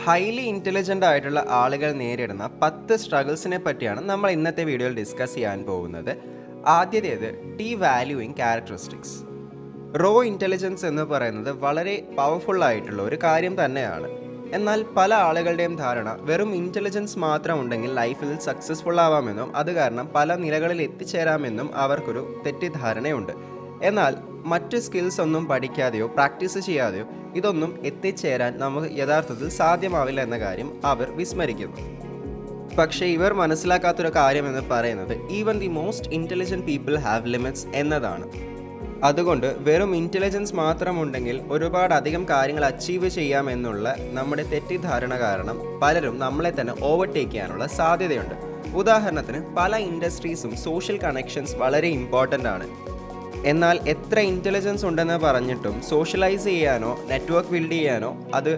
Highly intelligent ആയിട്ടുള്ള ആളുകൾ നേരിടുന്ന 10 സ്ട്രഗിൾസിനെ പറ്റിയാണ് നമ്മൾ ഇന്നത്തെ വീഡിയോയിൽ ഡിസ്കസ് ചെയ്യാൻ പോകുന്നത്. ആദ്യത്തേത് devaluing characteristics. Raw intelligence എന്ന് പറയുന്നത് വളരെ പവർഫുൾ ആയിട്ടുള്ള ഒരു കാര്യം തന്നെയാണ്. എന്നാൽ പല ആളുകളുടെയും ധാരണ വെറും ഇൻ്റലിജൻസ് മാത്രം ഉണ്ടെങ്കിൽ ലൈഫിൽ സക്സസ്ഫുൾ ആവാമെന്നും അത് കാരണം പല നിലകളിൽ എത്തിച്ചേരാമെന്നും അവർക്കൊരു തെറ്റിദ്ധാരണയുണ്ട്. എന്നാൽ മറ്റ് സ്കിൽസ് ഒന്നും പഠിക്കാതെയോ പ്രാക്ടീസ് ചെയ്യാതെയോ ഇതൊന്നും എത്തിച്ചേരാൻ നമുക്ക് യഥാർത്ഥത്തിൽ സാധ്യമാവില്ല എന്ന കാര്യം അവർ വിസ്മരിക്കുന്നു. പക്ഷേ ഇവർ മനസ്സിലാക്കാത്തൊരു കാര്യം എന്ന് പറയുന്നത് even the most intelligent people have limits എന്നതാണ്. അതുകൊണ്ട് വെറും ഇൻ്റലിജൻസ് മാത്രമുണ്ടെങ്കിൽ ഒരുപാട് അധികം കാര്യങ്ങൾ അച്ചീവ് ചെയ്യാമെന്നുള്ള നമ്മുടെ തെറ്റിദ്ധാരണ കാരണം പലരും നമ്മളെ തന്നെ ഓവർടേക്ക് ചെയ്യാനുള്ള സാധ്യതയുണ്ട്. ഉദാഹരണത്തിന് പല ഇൻഡസ്ട്രീസും സോഷ്യൽ കണക്ഷൻസ് വളരെ ഇമ്പോർട്ടൻ്റ് ആണ്. എന്നാൽ എത്ര ഇൻ്റലിജൻസ് ഉണ്ടെന്ന് പറഞ്ഞിട്ടും സോഷ്യലൈസ് ചെയ്യാനോ നെറ്റ്വർക്ക് ബിൽഡ് ചെയ്യാനോ അത്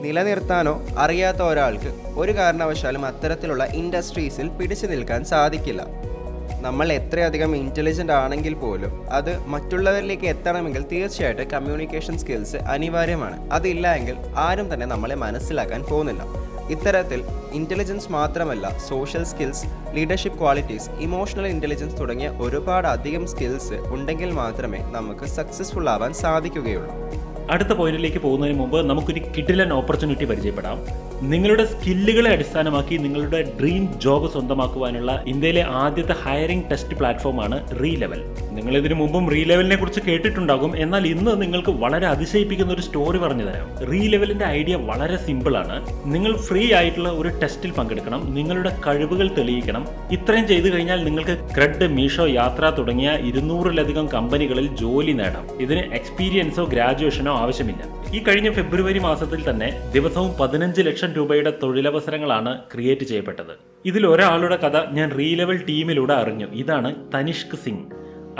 നിലനിർത്താനോ അറിയാത്ത ഒരാൾക്ക് ഒരു കാരണവശാലും അത്തരത്തിലുള്ള ഇൻഡസ്ട്രീസിൽ പിടിച്ചു നിൽക്കാൻ സാധിക്കില്ല. നമ്മൾ എത്രയധികം ഇൻ്റലിജൻ്റ് ആണെങ്കിൽ പോലും അത് മറ്റുള്ളവരിലേക്ക് എത്തണമെങ്കിൽ തീർച്ചയായിട്ടും കമ്മ്യൂണിക്കേഷൻ സ്കിൽസ് അനിവാര്യമാണ്. അതില്ല എങ്കിൽ ആരും തന്നെ നമ്മളെ മനസ്സിലാക്കാൻ പോകുന്നില്ല. ഇത്തരത്തിൽ ഇൻ്റലിജൻസ് മാത്രമല്ല, social skills, leadership qualities, emotional intelligence തുടങ്ങിയ ഒരുപാട് അധികം സ്കിൽസ് ഉണ്ടെങ്കിൽ മാത്രമേ നമുക്ക് സക്സസ്ഫുൾ ആവാൻ സാധിക്കുകയുള്ളൂ. അടുത്ത പോയിന്റിലേക്ക് പോകുന്നതിന് മുമ്പ് നമുക്കൊരു കിടിലൻ ഓപ്പർച്യൂണിറ്റി പരിചയപ്പെടാം. നിങ്ങളുടെ സ്കില്ലുകളെ അടിസ്ഥാനമാക്കി നിങ്ങളുടെ ഡ്രീം ജോബ് സ്വന്തമാക്കുവാനുള്ള ഇന്ത്യയിലെ ആദ്യത്തെ ഹയറിംഗ് ടെസ്റ്റ് പ്ലാറ്റ്ഫോമാണ് റീലെവൽ. നിങ്ങൾ ഇതിനു മുമ്പും റീലെവലിനെ കുറിച്ച് കേട്ടിട്ടുണ്ടാകും. എന്നാൽ ഇന്ന് നിങ്ങൾക്ക് വളരെ അതിശയിപ്പിക്കുന്ന ഒരു സ്റ്റോറി പറഞ്ഞു തരാം. റീലെവലിന്റെ ഐഡിയ വളരെ സിമ്പിൾ ആണ്. നിങ്ങൾ ഫ്രീ ആയിട്ടുള്ള ഒരു ടെസ്റ്റിൽ പങ്കെടുക്കണം, നിങ്ങളുടെ കഴിവുകൾ തെളിയിക്കണം. ഇത്രയും ചെയ്തു കഴിഞ്ഞാൽ നിങ്ങൾക്ക് ക്രെഡ്, മീഷോ, യാത്ര തുടങ്ങിയ 200-ലധികം കമ്പനികളിൽ ജോലി നേടാം. ഇതിന് എക്സ്പീരിയൻസോ ഗ്രാജുവേഷനോ ആവശ്യമില്ല. ഈ കഴിഞ്ഞ ഫെബ്രുവരി മാസത്തിൽ തന്നെ ദിവസവും 15 ലക്ഷം രൂപയുടെ തൊഴിലവസരങ്ങളാണ് ക്രിയേറ്റ് ചെയ്യപ്പെട്ടത്. ഇതിൽ ഒരാളുടെ കഥ ഞാൻ റീലെവൽ ടീമിലൂടെ അറിഞ്ഞു. ഇതാണ് തനിഷ്ക് സിംഗ്.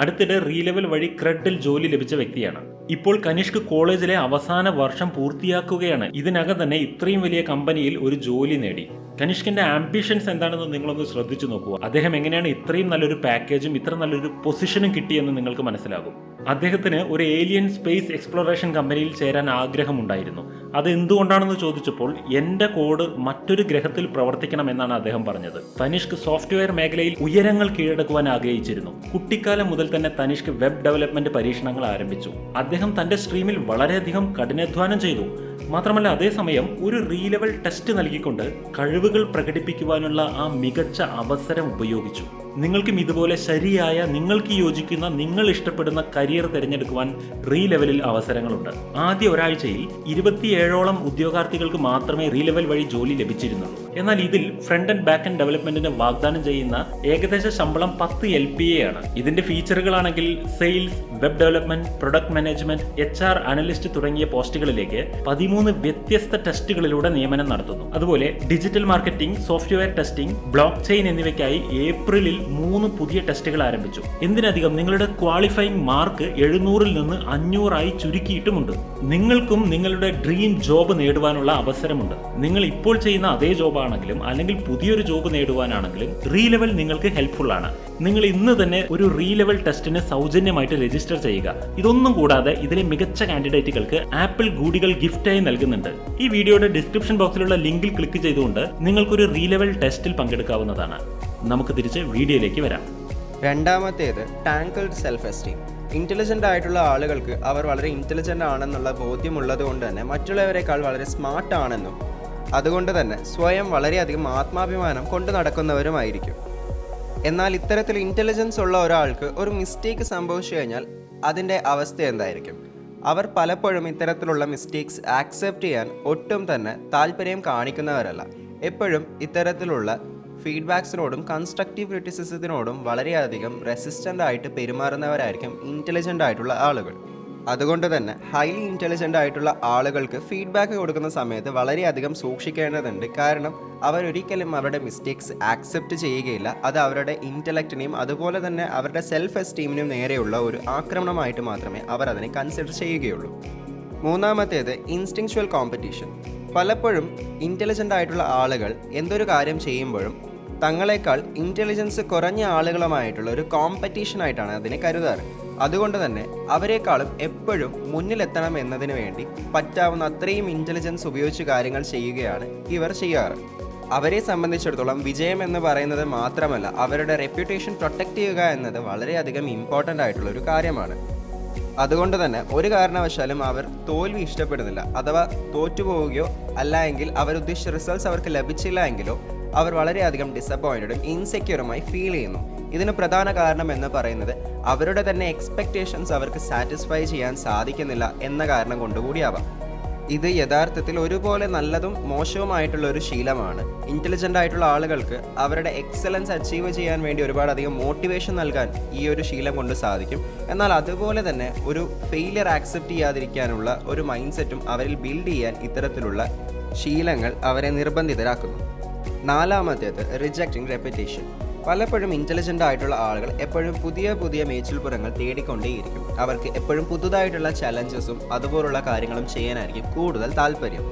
അടുത്തിടെ റീലെവൽ വഴി ക്രെഡിൽ ജോലി ലഭിച്ച വ്യക്തിയാണ്. ഇപ്പോൾ കനിഷ്ക് കോളേജിലെ അവസാന വർഷം പൂർത്തിയാക്കുകയാണ്. ഇതിനകം തന്നെ ഇത്രയും വലിയ കമ്പനിയിൽ ഒരു ജോലി നേടി. കനിഷ്കിന്റെ ആംബിഷൻസ് എന്താണെന്ന് നിങ്ങളൊന്ന് ശ്രദ്ധിച്ചു നോക്കുക. അദ്ദേഹം എങ്ങനെയാണ് ഇത്രയും നല്ലൊരു പാക്കേജും ഇത്ര നല്ലൊരു പൊസിഷനും കിട്ടിയെന്ന് നിങ്ങൾക്ക് മനസ്സിലാകും. അദ്ദേഹത്തിന് ഒരു ഏലിയൻ സ്പേസ് എക്സ്പ്ലോറേഷൻ കമ്പനിയിൽ ചേരാൻ ആഗ്രഹമുണ്ടായിരുന്നു. അത് എന്തുകൊണ്ടാണെന്ന് ചോദിച്ചപ്പോൾ എൻ്റെ കോഡ് മറ്റൊരു ഗ്രഹത്തിൽ പ്രവർത്തിക്കണം എന്നാണ് അദ്ദേഹം പറഞ്ഞത്. തനിഷ്ക് സോഫ്റ്റ്വെയർ മേഖലയിൽ ഉയരങ്ങൾ കീഴടക്കുവാൻ ആഗ്രഹിച്ചിരുന്നു. കുട്ടിക്കാലം മുതൽ തന്നെ തനിഷ്ക് വെബ് ഡെവലപ്മെന്റ് പരീക്ഷണങ്ങൾ ആരംഭിച്ചു. അദ്ദേഹം തന്റെ സ്ട്രീമിൽ വളരെയധികം കഠിനാധ്വാനം ചെയ്തു. മാത്രമല്ല അതേസമയം ഒരു റീലെവൽ ടെസ്റ്റ് നൽകിക്കൊണ്ട് കഴിവുകൾ പ്രകടിപ്പിക്കുവാനുള്ള ആ മികച്ച അവസരം ഉപയോഗിച്ചു. നിങ്ങൾക്കും ഇതുപോലെ ശരിയായ, നിങ്ങൾക്ക് യോജിക്കുന്ന, നിങ്ങൾ ഇഷ്ടപ്പെടുന്ന കരിയർ തിരഞ്ഞെടുക്കുവാൻ റീലെവലിൽ അവസരങ്ങളുണ്ട്. ആദ്യ ഒരാഴ്ചയിൽ 27ഓളം ഉദ്യോഗാർത്ഥികൾക്ക് മാത്രമേ റീലെവൽ വഴി ജോലി ലഭിച്ചിരുന്നുള്ളൂ. എന്നാൽ ഇതിൽ ഫ്രണ്ട് ആൻഡ് ബാക്ക് ആൻഡ് ഡെവലപ്മെന്റിന് വാഗ്ദാനം ചെയ്യുന്ന ഏകദേശ ശമ്പളം 10 LPA ആണ്. ഇതിന്റെ ഫീച്ചറുകളാണെങ്കിൽ sales, web development, product management, HR analyst തുടങ്ങിയ പോസ്റ്റുകളിലേക്ക് 13 വ്യത്യസ്ത ടെസ്റ്റുകളിലൂടെ നിയമനം നടത്തുന്നു. അതുപോലെ digital marketing, software testing, blockchain എന്നിവയ്ക്കായി ഏപ്രിലിൽ 3 പുതിയ ടെസ്റ്റുകൾ ആരംഭിച്ചു. എന്തിനധികം നിങ്ങളുടെ ക്വാളിഫയിങ് മാർക്ക് 700-ൽ നിന്ന് 500-ആയി ചുരുക്കിയിട്ടുമുണ്ട്. നിങ്ങൾക്കും നിങ്ങളുടെ ഡ്രീം ജോബ് നേടുവാനുള്ള അവസരമുണ്ട്. നിങ്ങൾ ഇപ്പോൾ ചെയ്യുന്ന അതേ ജോബ് ആണെങ്കിലും അല്ലെങ്കിൽ പുതിയൊരു ജോബ് നേടുവാനാണെങ്കിലും റീലെവൽ നിങ്ങൾക്ക് ഹെൽപ്ഫുൾ ആണ്. നിങ്ങൾ ഇന്ന് തന്നെ ഒരു റീലെവൽ ടെസ്റ്റിന് സൗജന്യമായിട്ട് രജിസ്റ്റർ ചെയ്യുക. ഇതൊന്നും കൂടാതെ ഇതിലെ മികച്ച കാൻഡിഡേറ്റുകൾക്ക് ആപ്പിൾ ഗൂഡികൾ ഗിഫ്റ്റായി നൽകുന്നുണ്ട്. ഈ വീഡിയോയുടെ ഡിസ്ക്രിപ്ഷൻ ബോക്സിലുള്ള ലിങ്കിൽ ക്ലിക്ക് ചെയ്തുകൊണ്ട് നിങ്ങൾക്കൊരു റീലെവൽ ടെസ്റ്റിൽ പങ്കെടുക്കാവുന്നതാണ്. നമുക്ക് തിരിച്ച് വീഡിയോയിലേക്ക് വരാം. രണ്ടാമത്തേത് ടാങ്കിൾഡ് സെൽഫ് എസ്റ്റീം. ഇൻ്റലിജൻ്റ് ആയിട്ടുള്ള ആളുകൾക്ക് അവർ വളരെ ഇൻ്റലിജൻ്റ് ആണെന്നുള്ള ബോധ്യമുള്ളത് കൊണ്ട് തന്നെ മറ്റുള്ളവരെക്കാൾ വളരെ സ്മാർട്ട് ആണെന്നും അതുകൊണ്ട് തന്നെ സ്വയം വളരെയധികം ആത്മാഭിമാനം കൊണ്ട് നടക്കുന്നവരുമായിരിക്കും. എന്നാൽ ഇത്തരത്തിൽ ഇൻ്റലിജൻസ് ഉള്ള ഒരാൾക്ക് ഒരു മിസ്റ്റേക്ക് സംഭവിച്ചു കഴിഞ്ഞാൽ അതിൻ്റെ അവസ്ഥ എന്തായിരിക്കും? അവർ പലപ്പോഴും ഇത്തരത്തിലുള്ള മിസ്റ്റേക്സ് ആക്സെപ്റ്റ് ചെയ്യാൻ ഒട്ടും തന്നെ താല്പര്യം കാണിക്കുന്നവരല്ല. എപ്പോഴും ഇത്തരത്തിലുള്ള ഫീഡ്ബാക്സിനോടും കൺസ്ട്രക്റ്റീവ് ക്രിറ്റിസിസത്തിനോടും വളരെയധികം റെസിസ്റ്റൻ്റ് ആയിട്ട് പെരുമാറുന്നവരായിരിക്കും ഇൻ്റലിജൻ്റ് ആയിട്ടുള്ള ആളുകൾ. അതുകൊണ്ട് തന്നെ ഹൈലി ഇൻ്റലിജൻ്റ് ആയിട്ടുള്ള ആളുകൾക്ക് ഫീഡ്ബാക്ക് കൊടുക്കുന്ന സമയത്ത് വളരെയധികം സൂക്ഷിക്കേണ്ടതുണ്ട്. കാരണം അവരൊരിക്കലും അവരുടെ മിസ്റ്റേക്സ് ആക്സെപ്റ്റ് ചെയ്യുകയില്ല. അത് അവരുടെ ഇൻ്റലക്റ്റിനെയും അതുപോലെ തന്നെ അവരുടെ സെൽഫ് എസ്റ്റീമിനും നേരെയുള്ള ഒരു ആക്രമണമായിട്ട് മാത്രമേ അവർ അതിനെ കൺസിഡർ ചെയ്യുകയുള്ളൂ. മൂന്നാമത്തേത് ഇൻസ്റ്റിങ്ച്വൽ കോമ്പറ്റീഷൻ. പലപ്പോഴും ഇൻ്റലിജൻ്റ് ആയിട്ടുള്ള ആളുകൾ എന്തൊരു കാര്യം ചെയ്യുമ്പോഴും തങ്ങളെക്കാൾ ഇൻ്റലിജൻസ് കുറഞ്ഞ ആളുകളുമായിട്ടുള്ള ഒരു കോമ്പറ്റീഷനായിട്ടാണ് അതിനെ കരുതാറ്. അതുകൊണ്ട് തന്നെ അവരെക്കാളും എപ്പോഴും മുന്നിലെത്തണം എന്നതിന് വേണ്ടി പറ്റാവുന്ന അത്രയും ഇൻ്റലിജൻസ് ഉപയോഗിച്ച് കാര്യങ്ങൾ ചെയ്യുകയാണ് ഇവർ ചെയ്യാറ്. അവരെ സംബന്ധിച്ചിടത്തോളം വിജയം എന്ന് പറയുന്നത് മാത്രമല്ല, അവരുടെ റെപ്യൂട്ടേഷൻ പ്രൊട്ടക്റ്റ് ചെയ്യുക എന്നത് വളരെയധികം ഇമ്പോർട്ടൻ്റ് ആയിട്ടുള്ള ഒരു കാര്യമാണ്. അതുകൊണ്ട് തന്നെ ഒരു കാരണവശാലും അവർ തോൽവി ഇഷ്ടപ്പെടുന്നില്ല. അഥവാ തോറ്റുപോവുകയോ അല്ല എങ്കിൽ അവരുദ്ദേശിച്ച റിസൾട്ട്സ് അവർക്ക് ലഭിച്ചില്ല എങ്കിലോ അവർ വളരെയധികം ഡിസപ്പോയിൻറ്റഡും ഇൻസെക്യൂറുമായി ഫീൽ ചെയ്യുന്നു. ഇതിന് പ്രധാന കാരണം എന്ന് പറയുന്നത് അവരുടെ തന്നെ എക്സ്പെക്റ്റേഷൻസ് അവർക്ക് സാറ്റിസ്ഫൈ ചെയ്യാൻ സാധിക്കുന്നില്ല എന്ന കാരണം കൊണ്ടുകൂടിയാവാം. ഇത് യഥാർത്ഥത്തിൽ ഒരുപോലെ നല്ലതും മോശവുമായിട്ടുള്ള ഒരു ശീലമാണ്. ഇൻ്റലിജൻ്റ് ആയിട്ടുള്ള ആളുകൾക്ക് അവരുടെ എക്സലൻസ് അച്ചീവ് ചെയ്യാൻ വേണ്ടി ഒരുപാടധികം മോട്ടിവേഷൻ നൽകാൻ ഈ ഒരു ശീലം കൊണ്ട് സാധിക്കും. എന്നാൽ അതുപോലെ തന്നെ ഒരു ഫെയിലിയർ ആക്സെപ്റ്റ് ചെയ്യാതിരിക്കാനുള്ള ഒരു മൈൻഡ് സെറ്റും അവരിൽ ബിൽഡ് ചെയ്യാൻ ഇത്തരത്തിലുള്ള ശീലങ്ങൾ അവരെ നിർബന്ധിതരാക്കുന്നു. നാലാമത്തേത് റിജക്റ്റിംഗ് റെപ്പിറ്റേഷൻ. പലപ്പോഴും ഇൻ്റലിജൻ്റ് ആയിട്ടുള്ള ആളുകൾ എപ്പോഴും പുതിയ മേച്ചിൽപ്പുറങ്ങൾ തേടിക്കൊണ്ടേയിരിക്കും. അവർക്ക് എപ്പോഴും പുതുതായിട്ടുള്ള ചലഞ്ചസും അതുപോലുള്ള കാര്യങ്ങളും ചെയ്യാനായിരിക്കും കൂടുതൽ താല്പര്യം.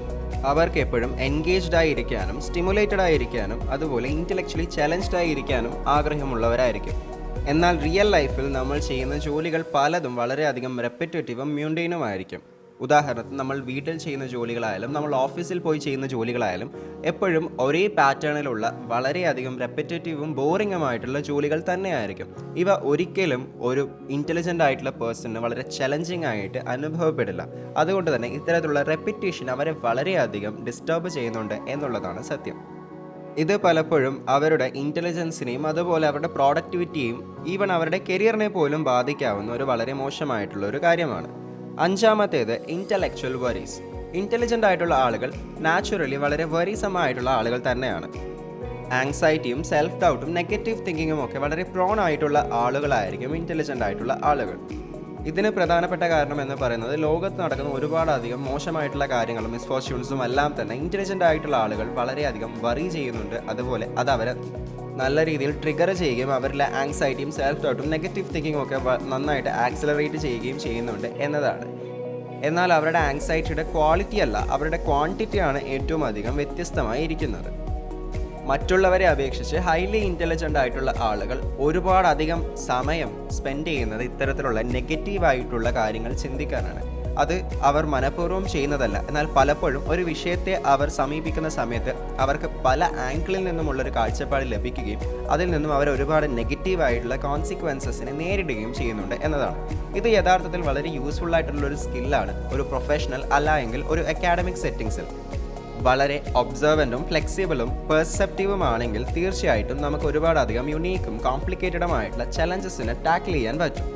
അവർക്ക് എപ്പോഴും എൻഗേജ്ഡ് ആയിരിക്കാനും സ്റ്റിമുലേറ്റഡ് ആയിരിക്കാനും അതുപോലെ ഇൻ്റലക്ച്വലി ചലഞ്ച്ഡ് ആയിരിക്കാനും ആഗ്രഹമുള്ളവരായിരിക്കും. എന്നാൽ റിയൽ ലൈഫിൽ നമ്മൾ ചെയ്യുന്ന ജോലികൾ പലതും വളരെയധികം റെപ്പിറ്റേറ്റീവും മ്യൂണ്ടൈനുമായിരിക്കും. ഉദാഹരണത്തിന് നമ്മൾ വീട്ടിൽ ചെയ്യുന്ന ജോലികളായാലും നമ്മൾ ഓഫീസിൽ പോയി ചെയ്യുന്ന ജോലികളായാലും എപ്പോഴും ഒരേ പാറ്റേണിലുള്ള വളരെയധികം റെപ്പിറ്റേറ്റീവും ബോറിങ്ങുമായിട്ടുള്ള ജോലികൾ തന്നെയായിരിക്കും. ഇവ ഒരിക്കലും ഒരു ഇൻ്റലിജൻ്റ് ആയിട്ടുള്ള പേഴ്സണിന് വളരെ ചലഞ്ചിങ് ആയിട്ട് അനുഭവപ്പെടില്ല. അതുകൊണ്ട് തന്നെ ഇത്തരത്തിലുള്ള റെപ്പിറ്റേഷൻ അവരെ വളരെയധികം ഡിസ്റ്റർബ് ചെയ്യുന്നുണ്ട് എന്നുള്ളതാണ് സത്യം. ഇത് പലപ്പോഴും അവരുടെ ഇൻ്റലിജൻസിനെയും അതുപോലെ അവരുടെ പ്രോഡക്ടിവിറ്റിയെയും ഈവൻ അവരുടെ കരിയറിനെ പോലും ബാധിക്കാവുന്ന ഒരു വളരെ മോശമായിട്ടുള്ള ഒരു കാര്യമാണ്. അഞ്ചാമത്തേത് ഇൻ്റലക്ച്വൽ വറീസ്. ഇൻ്റലിജൻ്റ് ആയിട്ടുള്ള ആളുകൾ നാച്ചുറലി വളരെ വറീസമായിട്ടുള്ള ആളുകൾ തന്നെയാണ്. ആങ്സൈറ്റിയും സെൽഫ് ഡൗട്ടും നെഗറ്റീവ് തിങ്കിങ്ങും ഒക്കെ വളരെ പ്രോൺ ആയിട്ടുള്ള ആളുകളായിരിക്കും ഇൻ്റലിജൻ്റ് ആയിട്ടുള്ള ആളുകൾ. ഇതിന് പ്രധാനപ്പെട്ട കാരണം എന്ന് പറയുന്നത് ലോകത്ത് നടക്കുന്ന ഒരുപാടധികം മോശമായിട്ടുള്ള കാര്യങ്ങളും മിസ്ഫോർച്യൂൺസും എല്ലാം തന്നെ ഇൻ്റലിജൻ്റ് ആയിട്ടുള്ള ആളുകൾ വളരെയധികം വറി ചെയ്യുന്നുണ്ട്. അതുപോലെ അത് അവരെ നല്ല രീതിയിൽ ട്രിഗർ ചെയ്യുകയും അവരിലെ ആങ്സൈറ്റിയും സെൽഫ് ഡൗട്ടും നെഗറ്റീവ് തിങ്കിങ്ങും ഒക്കെ നന്നായിട്ട് ആക്സിലറേറ്റ് ചെയ്യുകയും ചെയ്യുന്നുണ്ട് എന്നതാണ്. എന്നാൽ അവരുടെ ആങ്സൈറ്റിയുടെ ക്വാളിറ്റി അല്ല, അവരുടെ ക്വാണ്ടിറ്റിയാണ് ഏറ്റവും അധികം വ്യത്യസ്തമായി ഇരിക്കുന്നത്. മറ്റുള്ളവരെ അപേക്ഷിച്ച് ഹൈലി ഇൻ്റലിജൻ്റ് ആയിട്ടുള്ള ആളുകൾ ഒരുപാടധികം സമയം സ്പെൻഡ് ചെയ്യുന്നത് ഇത്തരത്തിലുള്ള നെഗറ്റീവായിട്ടുള്ള കാര്യങ്ങൾ ചിന്തിക്കാനാണ്. അത് അവർ മനഃപൂർവ്വം ചെയ്യുന്നതല്ല. എന്നാൽ പലപ്പോഴും ഒരു വിഷയത്തെ അവർ സമീപിക്കുന്ന സമയത്ത് അവർക്ക് പല ആംഗിളിൽ നിന്നുമുള്ളൊരു കാഴ്ചപ്പാട് ലഭിക്കുകയും അതിൽ നിന്നും അവർ ഒരുപാട് നെഗറ്റീവായിട്ടുള്ള കോൺസിക്വൻസസിനെ നേരിടുകയും ചെയ്യുന്നുണ്ട് എന്നതാണ്. ഇത് യഥാർത്ഥത്തിൽ വളരെ യൂസ്ഫുൾ ആയിട്ടുള്ളൊരു സ്കില്ലാണ്. ഒരു പ്രൊഫഷണൽ അല്ല എങ്കിൽ ഒരു അക്കാഡമിക് സെറ്റിങ്സിൽ വളരെ ഒബ്സർവൻറ്റും ഫ്ലെക്സിബിളും പെർസെപ്റ്റീവുമാണെങ്കിൽ തീർച്ചയായിട്ടും നമുക്ക് ഒരുപാടധികം യുണീക്കും കോംപ്ലിക്കേറ്റഡുമായിട്ടുള്ള ചലഞ്ചസിനെ ടാക്കിൾ ചെയ്യാൻ പറ്റും.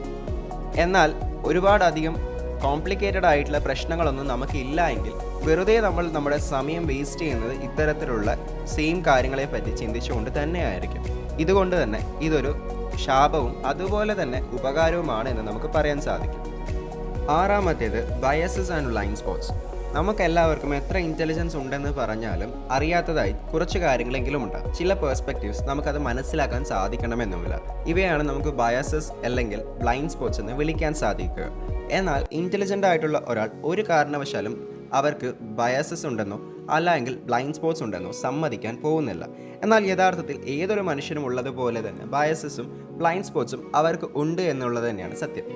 എന്നാൽ ഒരുപാടധികം കോംപ്ലിക്കേറ്റഡ് ആയിട്ടുള്ള പ്രശ്നങ്ങളൊന്നും നമുക്കില്ല എങ്കിൽ വെറുതെ നമ്മൾ നമ്മുടെ സമയം വേസ്റ്റ് ചെയ്യുന്നത് ഇത്തരത്തിലുള്ള സെയിം കാര്യങ്ങളെ പറ്റി ചിന്തിച്ചുകൊണ്ട് തന്നെയായിരിക്കും. ഇതുകൊണ്ട് തന്നെ ഇതൊരു ശാപവും അതുപോലെ തന്നെ ഉപകാരവുമാണ് എന്ന് നമുക്ക് പറയാൻ സാധിക്കും. ആറാമത്തേത് ബയസസ് ആൻഡ് ബ്ലൈൻഡ് സ്പോട്ട്സ്. നമുക്കെല്ലാവർക്കും എത്ര ഇൻ്റലിജൻസ് ഉണ്ടെന്ന് പറഞ്ഞാലും അറിയാത്തതായി കുറച്ച് കാര്യങ്ങളെങ്കിലും ഉണ്ടാകും. ചില പേഴ്സ്പെക്റ്റീവ്സ് നമുക്കത് മനസ്സിലാക്കാൻ സാധിക്കണമെന്നുമില്ല. ഇവയാണ് നമുക്ക് ബയസസ് അല്ലെങ്കിൽ ബ്ലൈൻഡ് സ്പോട്ട്സ് എന്ന് വിളിക്കാൻ സാധിക്കുക. എന്നാൽ ഇൻ്റലിജൻ്റ് ആയിട്ടുള്ള ഒരാൾ ഒരു കാരണവശാലും അവർക്ക് ബയസസ് ഉണ്ടെന്നോ അല്ലെങ്കിൽ ബ്ലൈൻഡ് സ്പോട്ട്സ് ഉണ്ടെന്നോ സമ്മതിക്കാൻ പോകുന്നില്ല. എന്നാൽ യഥാർത്ഥത്തിൽ ഏതൊരു മനുഷ്യനും ഉള്ളതുപോലെ തന്നെ ബയസസും ബ്ലൈൻഡ് സ്പോട്ട്സും അവർക്ക് ഉണ്ട് എന്നുള്ളത് തന്നെയാണ് സത്യം.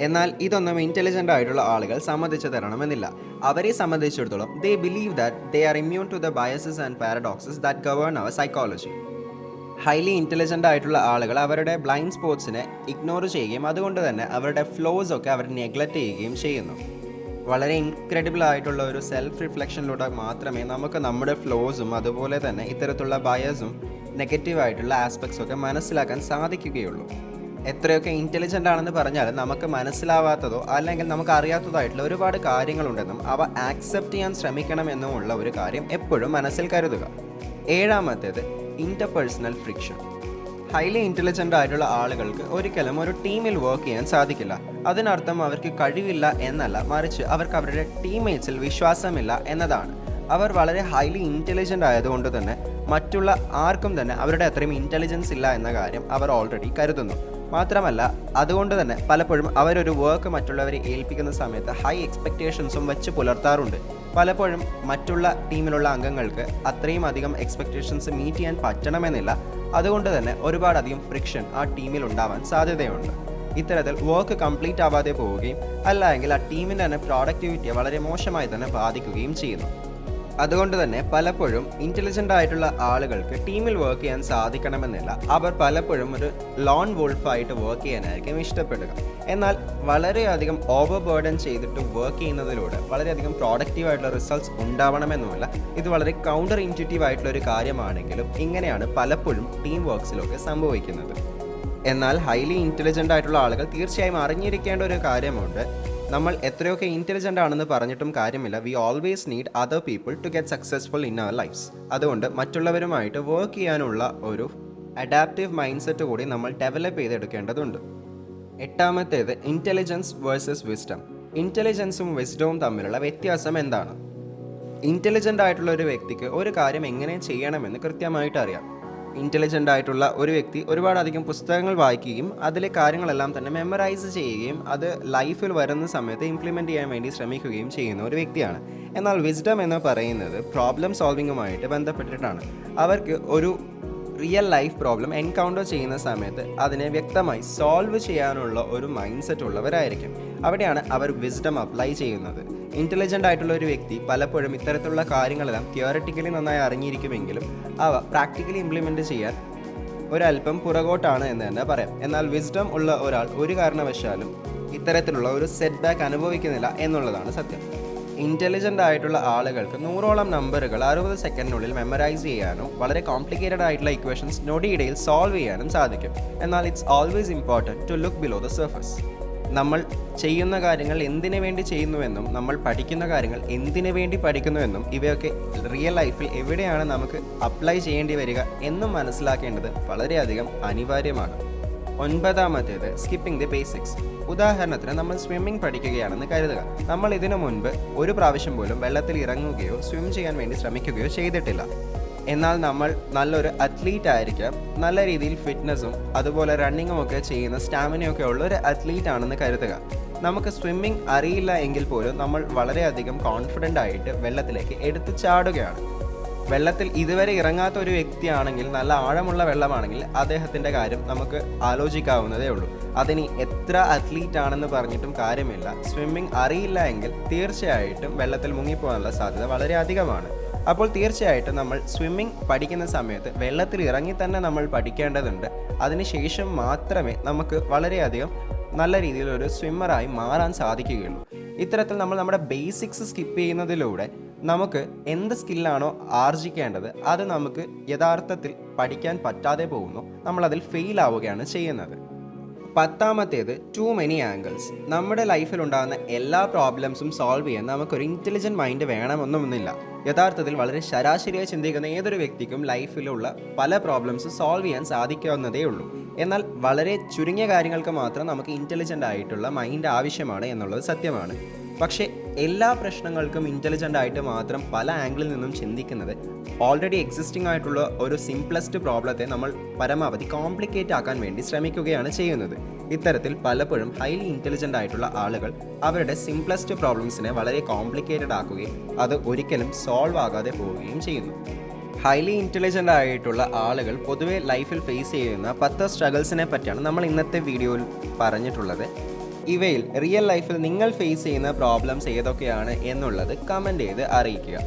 എന്നാൽ ഇതൊന്നും ഇൻ്റലിജൻ്റ് ആയിട്ടുള്ള ആളുകൾ സമ്മതിച്ചു തരണമെന്നില്ല. അവരെ സംബന്ധിച്ചിടത്തോളം they believe that they are immune to the biases and paradoxes that govern our psychology. Highly intelligent ആയിട്ടുള്ള ആളുകൾ അവരുടെ ബ്ലൈൻഡ് സ്പോട്ട്സിനെ ഇഗ്നോർ ചെയ്യുകയും അതുകൊണ്ട് തന്നെ അവരുടെ ഫ്ലോസ് ഒക്കെ അവർ നെഗ്ലക്റ്റ് ചെയ്യുകയും ചെയ്യുന്നു. വളരെ ഇൻക്രെഡിബിൾ ആയിട്ടുള്ള ഒരു സെൽഫ് റിഫ്ലക്ഷനിലൂടെ മാത്രമേ നമുക്ക് നമ്മുടെ ഫ്ലോസും അതുപോലെ തന്നെ ഇത്തരത്തിലുള്ള ബയസും നെഗറ്റീവായിട്ടുള്ള ആസ്പെക്ട്സും ഒക്കെ മനസ്സിലാക്കാൻ സാധിക്കുകയുള്ളൂ. എത്രയൊക്കെ ഇൻ്റലിജൻ്റ് ആണെന്ന് പറഞ്ഞാൽ നമുക്ക് മനസ്സിലാവാത്തതോ അല്ലെങ്കിൽ നമുക്ക് അറിയാത്തതായിട്ടുള്ള ഒരുപാട് കാര്യങ്ങളുണ്ടെന്നും അവ ആക്സെപ്റ്റ് ചെയ്യാൻ ശ്രമിക്കണമെന്നുമുള്ള ഒരു കാര്യം എപ്പോഴും മനസ്സിൽ കരുതുക. ഏഴാമത്തേത് ഇൻ്റർപേഴ്സണൽ ഫ്രിക്ഷൻ. ഹൈലി ഇൻ്റലിജൻ്റ് ആയിട്ടുള്ള ആളുകൾക്ക് ഒരിക്കലും ഒരു ടീമിൽ വർക്ക് ചെയ്യാൻ സാധിക്കില്ല. അതിനർത്ഥം അവർക്ക് കഴിവില്ല എന്നല്ല, മറിച്ച് അവർക്ക് അവരുടെ ടീംമേറ്റ്സിൽ വിശ്വാസമില്ല എന്നതാണ്. അവർ വളരെ ഹൈലി ഇൻ്റലിജൻ്റ് ആയതുകൊണ്ട് തന്നെ മറ്റുള്ള ആർക്കും തന്നെ അവരുടെ അത്രയും ഇൻ്റലിജൻസ് ഇല്ല എന്ന കാര്യം അവർ ഓൾറെഡി കരുതുന്നു. മാത്രമല്ല അതുകൊണ്ട് തന്നെ പലപ്പോഴും അവരൊരു വർക്ക് മറ്റുള്ളവരെ ഏൽപ്പിക്കുന്ന സമയത്ത് ഹൈ എക്സ്പെക്റ്റേഷൻസും വെച്ച് പുലർത്താറുണ്ട്. പലപ്പോഴും മറ്റുള്ള ടീമിലുള്ള അംഗങ്ങൾക്ക് അത്രയും അധികം എക്സ്പെക്റ്റേഷൻസ് മീറ്റ് ചെയ്യാൻ പറ്റണമെന്നില്ല. അതുകൊണ്ട് തന്നെ ഒരുപാടധികം ഫ്രിക്ഷൻ ആ ടീമിൽ ഉണ്ടാവാൻ സാധ്യതയുണ്ട്. ഇത്തരത്തിൽ വർക്ക് കംപ്ലീറ്റ് ആവാതെ പോവുകയും അല്ലെങ്കിൽ ആ ടീമിൻ്റെ തന്നെ പ്രോഡക്റ്റിവിറ്റിയെ വളരെ മോശമായി തന്നെ ബാധിക്കുകയും ചെയ്യുന്നു. അതുകൊണ്ട് തന്നെ പലപ്പോഴും ഇൻ്റലിജൻ്റ് ആയിട്ടുള്ള ആളുകൾക്ക് ടീമിൽ വർക്ക് ചെയ്യാൻ സാധിക്കണമെന്നില്ല. അവർ പലപ്പോഴും ഒരു ലോൺ വോൾഫായിട്ട് വർക്ക് ചെയ്യാനായിരിക്കും ഇഷ്ടപ്പെടുക. എന്നാൽ വളരെയധികം ഓവർ ബേർഡൻ ചെയ്തിട്ട് വർക്ക് ചെയ്യുന്നതിലൂടെ വളരെയധികം പ്രോഡക്റ്റീവായിട്ടുള്ള റിസൾട്ട്സ് ഉണ്ടാവണമെന്നുമില്ല. ഇത് വളരെ കൗണ്ടർ ഇൻറ്റ്യൂട്ടീവ് ആയിട്ടുള്ള ഒരു കാര്യമാണെങ്കിലും ഇങ്ങനെയാണ് പലപ്പോഴും ടീം വർക്ക്സിലൊക്കെ സംഭവിക്കുന്നത്. എന്നാൽ ഹൈലി ഇൻ്റലിജൻ്റ് ആയിട്ടുള്ള ആളുകൾ തീർച്ചയായും അറിഞ്ഞിരിക്കേണ്ട ഒരു കാര്യമുണ്ട്. നമ്മൾ എത്രയൊക്കെ ഇൻ്റലിജൻ്റ് ആണെന്ന് പറഞ്ഞിട്ടും കാര്യമില്ല. We always need other people to get successful in our lives. അതുകൊണ്ട് മറ്റുള്ളവരുമായിട്ട് വർക്ക് ചെയ്യാനുള്ള ഒരു അഡാപ്റ്റീവ് മൈൻഡ് സെറ്റ് കൂടി നമ്മൾ ഡെവലപ്പ് ചെയ്തെടുക്കേണ്ടതുണ്ട്. എട്ടാമത്തേത് ഇൻ്റലിജൻസ് വേഴ്സസ് വിസ്ഡം. ഇൻ്റലിജൻസും വിസ്ഡവും തമ്മിലുള്ള വ്യത്യാസം എന്താണ്? ഇൻ്റലിജൻ്റ് ആയിട്ടുള്ള ഒരു വ്യക്തിക്ക് ഒരു കാര്യം എങ്ങനെ ചെയ്യണമെന്ന് കൃത്യമായിട്ട് അറിയാം. ഇൻ്റലിജൻ്റ് ആയിട്ടുള്ള ഒരു വ്യക്തി ഒരുപാടധികം പുസ്തകങ്ങൾ വായിക്കുകയും അതിലെ കാര്യങ്ങളെല്ലാം തന്നെ മെമ്മറൈസ് ചെയ്യുകയും അത് ലൈഫിൽ വരുന്ന സമയത്ത് ഇംപ്ലിമെൻറ്റ് ചെയ്യാൻ വേണ്ടി ശ്രമിക്കുകയും ചെയ്യുന്ന ഒരു വ്യക്തിയാണ്. എന്നാൽ വിസ്ഡം എന്ന് പറയുന്നത് പ്രോബ്ലം സോൾവിങ്ങുമായിട്ട് ബന്ധപ്പെട്ടിട്ടാണ്. അവർക്ക് ഒരു റിയൽ ലൈഫ് പ്രോബ്ലം എൻകൗണ്ടർ ചെയ്യുന്ന സമയത്ത് അതിനെ വ്യക്തമായി സോൾവ് ചെയ്യാനുള്ള ഒരു മൈൻഡ് സെറ്റ് ഉള്ളവരായിരിക്കും. അവിടെയാണ് അവർ വിസ്ഡം അപ്ലൈ ചെയ്യുന്നത്. ഇൻ്റലിജൻ്റ് ആയിട്ടുള്ള ഒരു വ്യക്തി പലപ്പോഴും ഇത്തരത്തിലുള്ള കാര്യങ്ങളെല്ലാം തിയോറിറ്റിക്കലി നന്നായി അറിഞ്ഞിരിക്കുമെങ്കിലും അവ പ്രാക്ടിക്കലി ഇംപ്ലിമെൻറ്റ് ചെയ്യാൻ ഒരല്പം പുറകോട്ടാണ് എന്ന് തന്നെ പറയാം. എന്നാൽ വിസ്ഡം ഉള്ള ഒരാൾ ഒരു കാരണവശാലും ഇത്തരത്തിലുള്ള ഒരു സെറ്റ് ബാക്ക് അനുഭവിക്കുന്നില്ല എന്നുള്ളതാണ് സത്യം. ഇൻ്റലിജൻ്റ് ആയിട്ടുള്ള ആളുകൾക്ക് 100ഓളം നമ്പറുകൾ 60 സെക്കൻഡിനുള്ളിൽ മെമ്മറൈസ് ചെയ്യാനും വളരെ കോംപ്ലിക്കേറ്റഡ് ആയിട്ടുള്ള ഇക്വേഷൻസ് നൊടിയിടയിൽ സോൾവ് ചെയ്യാനും സാധിക്കും. എന്നാൽ it's always important to look below the surface. നമ്മൾ ചെയ്യുന്ന കാര്യങ്ങൾ എന്തിനു വേണ്ടി ചെയ്യുന്നുവെന്നും നമ്മൾ പഠിക്കുന്ന കാര്യങ്ങൾ എന്തിനു വേണ്ടി പഠിക്കുന്നുവെന്നും ഇവയൊക്കെ റിയൽ ലൈഫിൽ എവിടെയാണ് നമുക്ക് അപ്ലൈ ചെയ്യേണ്ടി വരിക എന്നും മനസ്സിലാക്കേണ്ടത് വളരെയധികം അനിവാര്യമാണ്. 9ാമത്തേത് സ്കിപ്പിംഗ് ദി ബേസിക്സ്. ഉദാഹരണത്തിന് നമ്മൾ സ്വിമ്മിംഗ് പഠിക്കുകയാണെന്ന് കരുതുക. നമ്മൾ ഇതിനു മുൻപ് ഒരു പ്രാവശ്യം പോലും വെള്ളത്തിൽ ഇറങ്ങുകയോ സ്വിം ചെയ്യാൻ വേണ്ടി ശ്രമിക്കുകയോ ചെയ്തിട്ടില്ല. എന്നാൽ നമ്മൾ നല്ലൊരു അത്ലീറ്റ് ആയിരിക്കാം, നല്ല രീതിയിൽ ഫിറ്റ്നസ്സും അതുപോലെ റണ്ണിങ്ങും ഒക്കെ ചെയ്യുന്ന സ്റ്റാമിനയൊക്കെ ഉള്ള ഒരു അത്ലീറ്റ് ആണെന്ന് കരുതുക. നമുക്ക് സ്വിമ്മിംഗ് അറിയില്ല എങ്കിൽ പോലും നമ്മൾ വളരെയധികം കോൺഫിഡൻ്റ് ആയിട്ട് വെള്ളത്തിലേക്ക് എടുത്തു ചാടുകയാണ്. വെള്ളത്തിൽ ഇതുവരെ ഇറങ്ങാത്ത ഒരു വ്യക്തിയാണെങ്കിൽ, നല്ല ആഴമുള്ള വെള്ളമാണെങ്കിൽ അദ്ദേഹത്തിൻ്റെ കാര്യം നമുക്ക് ആലോചിക്കാവുന്നതേ ഉള്ളൂ. അതിന് എത്ര അത്ലീറ്റ് ആണെന്ന് പറഞ്ഞിട്ടും കാര്യമില്ല. സ്വിമ്മിംഗ് അറിയില്ല എങ്കിൽ തീർച്ചയായിട്ടും വെള്ളത്തിൽ മുങ്ങിപ്പോകാനുള്ള സാധ്യത വളരെ അധികമാണ്. അപ്പോൾ തീർച്ചയായിട്ടും നമ്മൾ സ്വിമ്മിംഗ് പഠിക്കുന്ന സമയത്ത് വെള്ളത്തിൽ ഇറങ്ങി തന്നെ നമ്മൾ പഠിക്കേണ്ടതുണ്ട്. അതിനുശേഷം മാത്രമേ നമുക്ക് വളരെയധികം നല്ല രീതിയിലൊരു സ്വിമ്മറായി മാറാൻ സാധിക്കുകയുള്ളൂ. ഇത്തരത്തിൽ നമ്മൾ നമ്മുടെ ബേസിക്സ് സ്കിപ്പ് ചെയ്യുന്നതിലൂടെ നമുക്ക് എന്ത് സ്കില്ലാണോ ആർജിക്കേണ്ടത് അത് നമുക്ക് യഥാർത്ഥത്തിൽ പഠിക്കാൻ പറ്റാതെ പോകുന്നു. നമ്മളതിൽ ഫെയിൽ ആവുകയാണ് ചെയ്യുന്നത്. 10ാമത്തേത് ടു മെനി ആംഗിൾസ്. നമ്മുടെ ലൈഫിൽ ഉണ്ടാകുന്ന എല്ലാ പ്രോബ്ലംസും സോൾവ് ചെയ്യാൻ നമുക്കൊരു ഇൻ്റലിജൻറ്റ് മൈൻഡ് വേണമെന്നൊന്നുമില്ല. യഥാർത്ഥത്തിൽ വളരെ ശരാശരിയായി ചിന്തിക്കുന്ന ഏതൊരു വ്യക്തിക്കും ലൈഫിലുള്ള പല പ്രോബ്ലംസ് സോൾവ് ചെയ്യാൻ സാധിക്കാവുന്നതേ ഉള്ളൂ. എന്നാൽ വളരെ ചുരുങ്ങിയ കാര്യങ്ങൾക്ക് മാത്രം നമുക്ക് ഇൻ്റലിജൻ്റ് ആയിട്ടുള്ള മൈൻഡ് ആവശ്യമാണ് എന്നുള്ളത് സത്യമാണ്. പക്ഷേ എല്ലാ പ്രശ്നങ്ങൾക്കും ഇൻ്റലിജൻ്റ് ആയിട്ട് മാത്രം പല ആംഗിളിൽ നിന്നും ചിന്തിക്കുന്നത് ഓൾറെഡി എക്സിസ്റ്റിംഗ് ആയിട്ടുള്ള ഒരു സിംപ്ലസ്റ്റ് പ്രോബ്ലത്തെ നമ്മൾ പരമാവധി കോംപ്ലിക്കേറ്റ് ആക്കാൻ വേണ്ടി ശ്രമിക്കുകയാണ് ചെയ്യുന്നത്. ഇത്തരത്തിൽ പലപ്പോഴും ഹൈലി ഇൻ്റലിജൻ്റ് ആയിട്ടുള്ള ആളുകൾ അവരുടെ സിംപ്ലസ്റ്റ് പ്രോബ്ലംസിനെ വളരെ കോംപ്ലിക്കേറ്റഡ് ആക്കുകയും അത് ഒരിക്കലും സോൾവ് ആകാതെ പോവുകയും ചെയ്യുന്നു. ഹൈലി ഇൻ്റലിജൻ്റ് ആയിട്ടുള്ള ആളുകൾ പൊതുവെ ലൈഫിൽ ഫേസ് ചെയ്യുന്ന 10 സ്ട്രഗിൾസിനെ പറ്റിയാണ് നമ്മൾ ഇന്നത്തെ വീഡിയോയിൽ പറഞ്ഞിട്ടുള്ളത്. ഇവയിൽ റിയൽ ലൈഫിൽ നിങ്ങൾ ഫേസ് ചെയ്യുന്ന പ്രോബ്ലംസ് ഏതൊക്കെയാണ് എന്നുള്ളത് കമൻറ്റ് ചെയ്ത് അറിയിക്കുക.